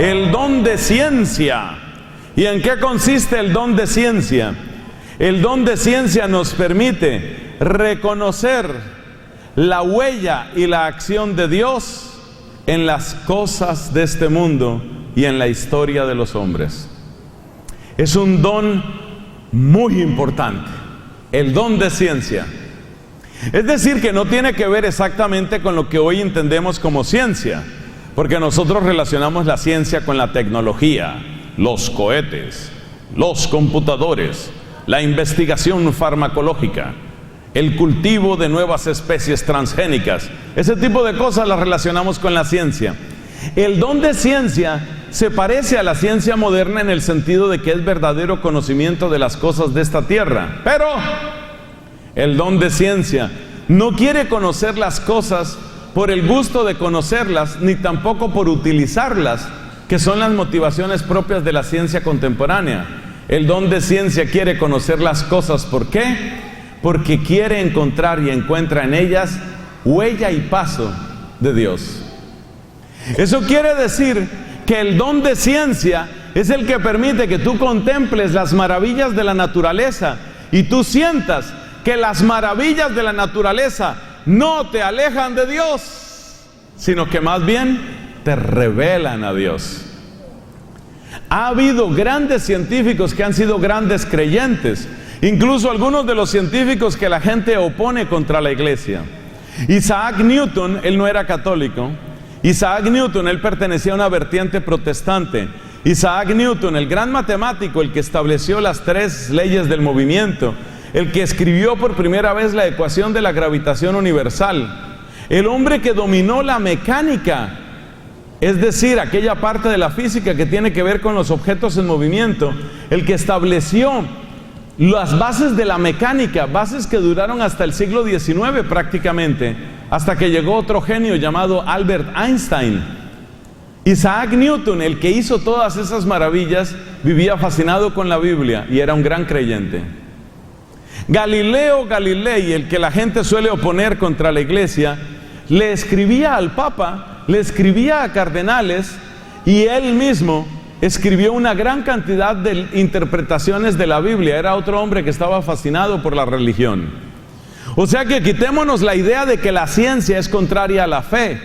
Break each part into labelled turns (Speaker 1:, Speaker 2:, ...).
Speaker 1: el don de ciencia. ¿Y en qué consiste el don de ciencia? El don de ciencia nos permite reconocer la huella y la acción de Dios en las cosas de este mundo y en la historia de los hombres. Es un don muy importante, el don de ciencia. Es decir, que no tiene que ver exactamente con lo que hoy entendemos como ciencia, porque nosotros relacionamos la ciencia con la tecnología, los cohetes, los computadores, la investigación farmacológica, el cultivo de nuevas especies transgénicas. Ese tipo de cosas las relacionamos con la ciencia. El don de ciencia se parece a la ciencia moderna en el sentido de que es verdadero conocimiento de las cosas de esta tierra. Pero el don de ciencia no quiere conocer las cosas por el gusto de conocerlas, ni tampoco por utilizarlas, que son las motivaciones propias de la ciencia contemporánea. El don de ciencia quiere conocer las cosas. ¿Por qué? Porque quiere encontrar y encuentra en ellas huella y paso de Dios. Eso quiere decir que el don de ciencia es el que permite que tú contemples las maravillas de la naturaleza y tú sientas que las maravillas de la naturaleza no te alejan de Dios, sino que más bien te revelan a Dios. Ha habido grandes científicos que han sido grandes creyentes, incluso algunos de los científicos que la gente opone contra la iglesia. Isaac Newton, él no era católico. Isaac Newton, él pertenecía a una vertiente protestante. Isaac Newton, el gran matemático, el que estableció las 3 leyes del movimiento, el que escribió por primera vez la ecuación de la gravitación universal, el hombre que dominó la mecánica, es decir, aquella parte de la física que tiene que ver con los objetos en movimiento, el que estableció las bases de la mecánica, bases que duraron hasta el siglo XIX prácticamente, hasta que llegó otro genio llamado Albert Einstein. Isaac Newton, el que hizo todas esas maravillas, vivía fascinado con la Biblia y era un gran creyente. Galileo Galilei, el que la gente suele oponer contra la iglesia, le escribía al Papa, le escribía a cardenales, y él mismo escribió una gran cantidad de interpretaciones de la Biblia. Era otro hombre que estaba fascinado por la religión. O sea que quitémonos la idea de que la ciencia es contraria a la fe.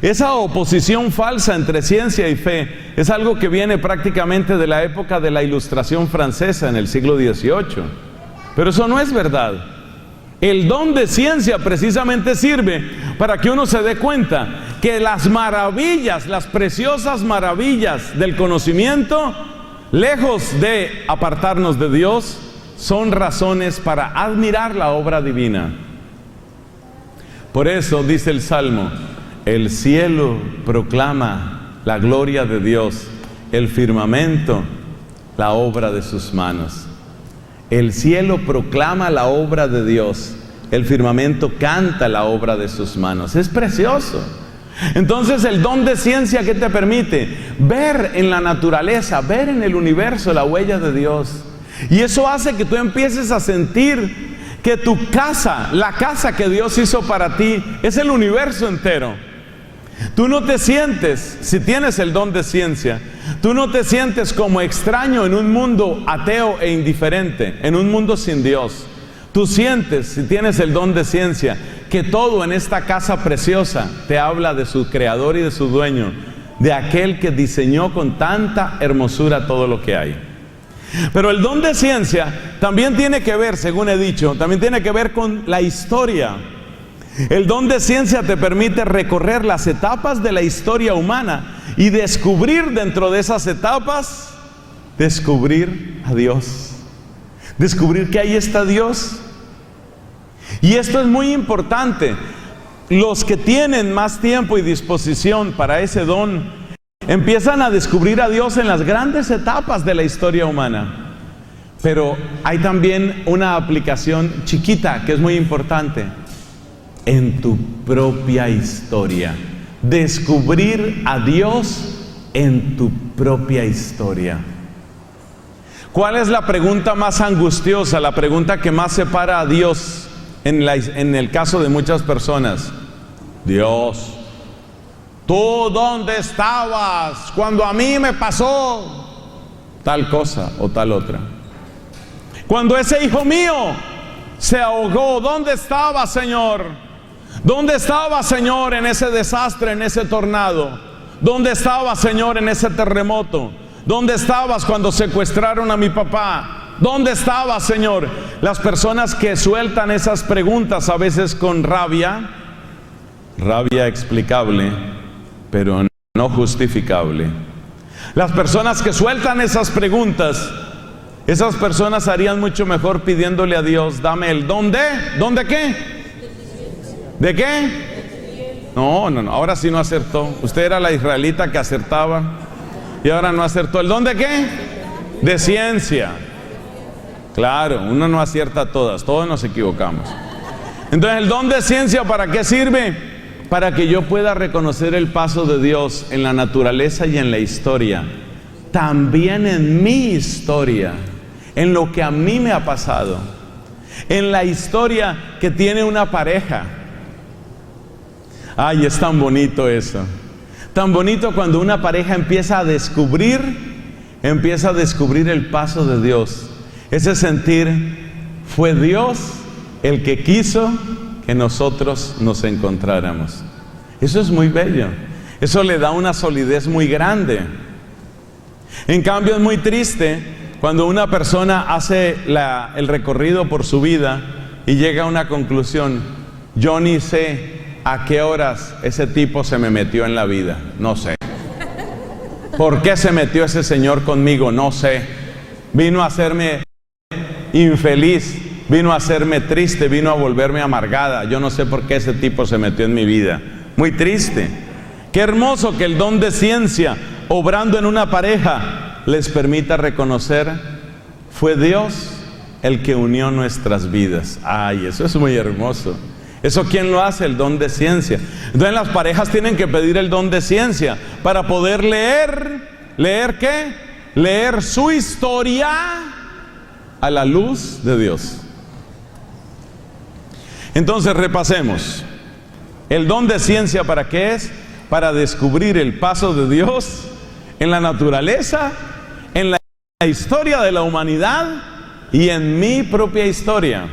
Speaker 1: Esa oposición falsa entre ciencia y fe es algo que viene prácticamente de la época de la Ilustración francesa en el siglo XVIII. Pero eso no es verdad. El don de ciencia precisamente sirve para que uno se dé cuenta que las maravillas, las preciosas maravillas del conocimiento, lejos de apartarnos de Dios, son razones para admirar la obra divina. Por eso dice el Salmo: el cielo proclama la gloria de Dios, el firmamento la obra de sus manos. El cielo proclama la obra de Dios, el firmamento canta la obra de sus manos. Es precioso. Entonces el don de ciencia, ¿qué te permite? Ver en la naturaleza, ver en el universo la huella de Dios. Y eso hace que tú empieces a sentir que tu casa, la casa que Dios hizo para ti, es el universo entero. Tú no te sientes, si tienes el don de ciencia, tú no te sientes como extraño en un mundo ateo e indiferente, en un mundo sin Dios. Tú sientes, si tienes el don de ciencia, que todo en esta casa preciosa te habla de su creador y de su dueño, de aquel que diseñó con tanta hermosura todo lo que hay. Pero el don de ciencia también tiene que ver, según he dicho, también tiene que ver con la historia. El don de ciencia te permite recorrer las etapas de la historia humana y descubrir dentro de esas etapas, descubrir a Dios. Descubrir que ahí está Dios. Y esto es muy importante. Los que tienen más tiempo y disposición para ese don, empiezan a descubrir a Dios en las grandes etapas de la historia humana. Pero hay también una aplicación chiquita que es muy importante. En tu propia historia. Descubrir a Dios en tu propia historia. ¿Cuál es la pregunta más angustiosa? La pregunta que más separa a Dios en el caso de muchas personas. Dios, ¿Tú dónde estabas cuando a mí me pasó tal cosa o tal otra? Cuando ese hijo mío se ahogó, ¿dónde estaba, Señor? ¿Dónde estaba, Señor, en ese desastre, en ese tornado? ¿Dónde estaba, Señor, en ese terremoto? ¿Dónde estabas cuando secuestraron a mi papá? ¿Dónde estabas, Señor? Las personas que sueltan esas preguntas a veces con rabia explicable, pero no justificable. Las personas que sueltan esas preguntas, esas personas harían mucho mejor pidiéndole a Dios, dame el don de, ¿don de qué? ¿De qué? No, ahora sí no acertó. Usted era la israelita que acertaba y ahora no acertó. ¿El don de qué? De ciencia. Claro, uno no acierta todas, todos nos equivocamos. Entonces, ¿el don de ciencia para qué sirve? Para que yo pueda reconocer el paso de Dios en la naturaleza y en la historia. También en mi historia, en lo que a mí me ha pasado. En la historia que tiene una pareja. Ay, es tan bonito eso. Tan bonito cuando una pareja empieza a descubrir el paso de Dios. Ese sentir, fue Dios el que quiso que nosotros nos encontráramos. Eso es muy bello. Eso le da una solidez muy grande. En cambio, es muy triste cuando una persona hace el recorrido por su vida y llega a una conclusión. Yo ni sé a qué horas ese tipo se me metió en la vida. No sé. ¿Por qué se metió ese señor conmigo? No sé. Vino a hacerme infeliz, vino a hacerme triste, vino a volverme amargada. Yo no sé por qué ese tipo se metió en mi vida. Muy triste. Qué hermoso que el don de ciencia, obrando en una pareja, les permita reconocer, fue Dios el que unió nuestras vidas. Ay, eso es muy hermoso. ¿Eso quién lo hace? El don de ciencia. Entonces las parejas tienen que pedir el don de ciencia para poder leer. ¿Leer qué? Leer su historia a la luz de Dios. Entonces repasemos. El don de ciencia, ¿para qué es? Para descubrir el paso de Dios en la naturaleza, en la historia de la humanidad y en mi propia historia.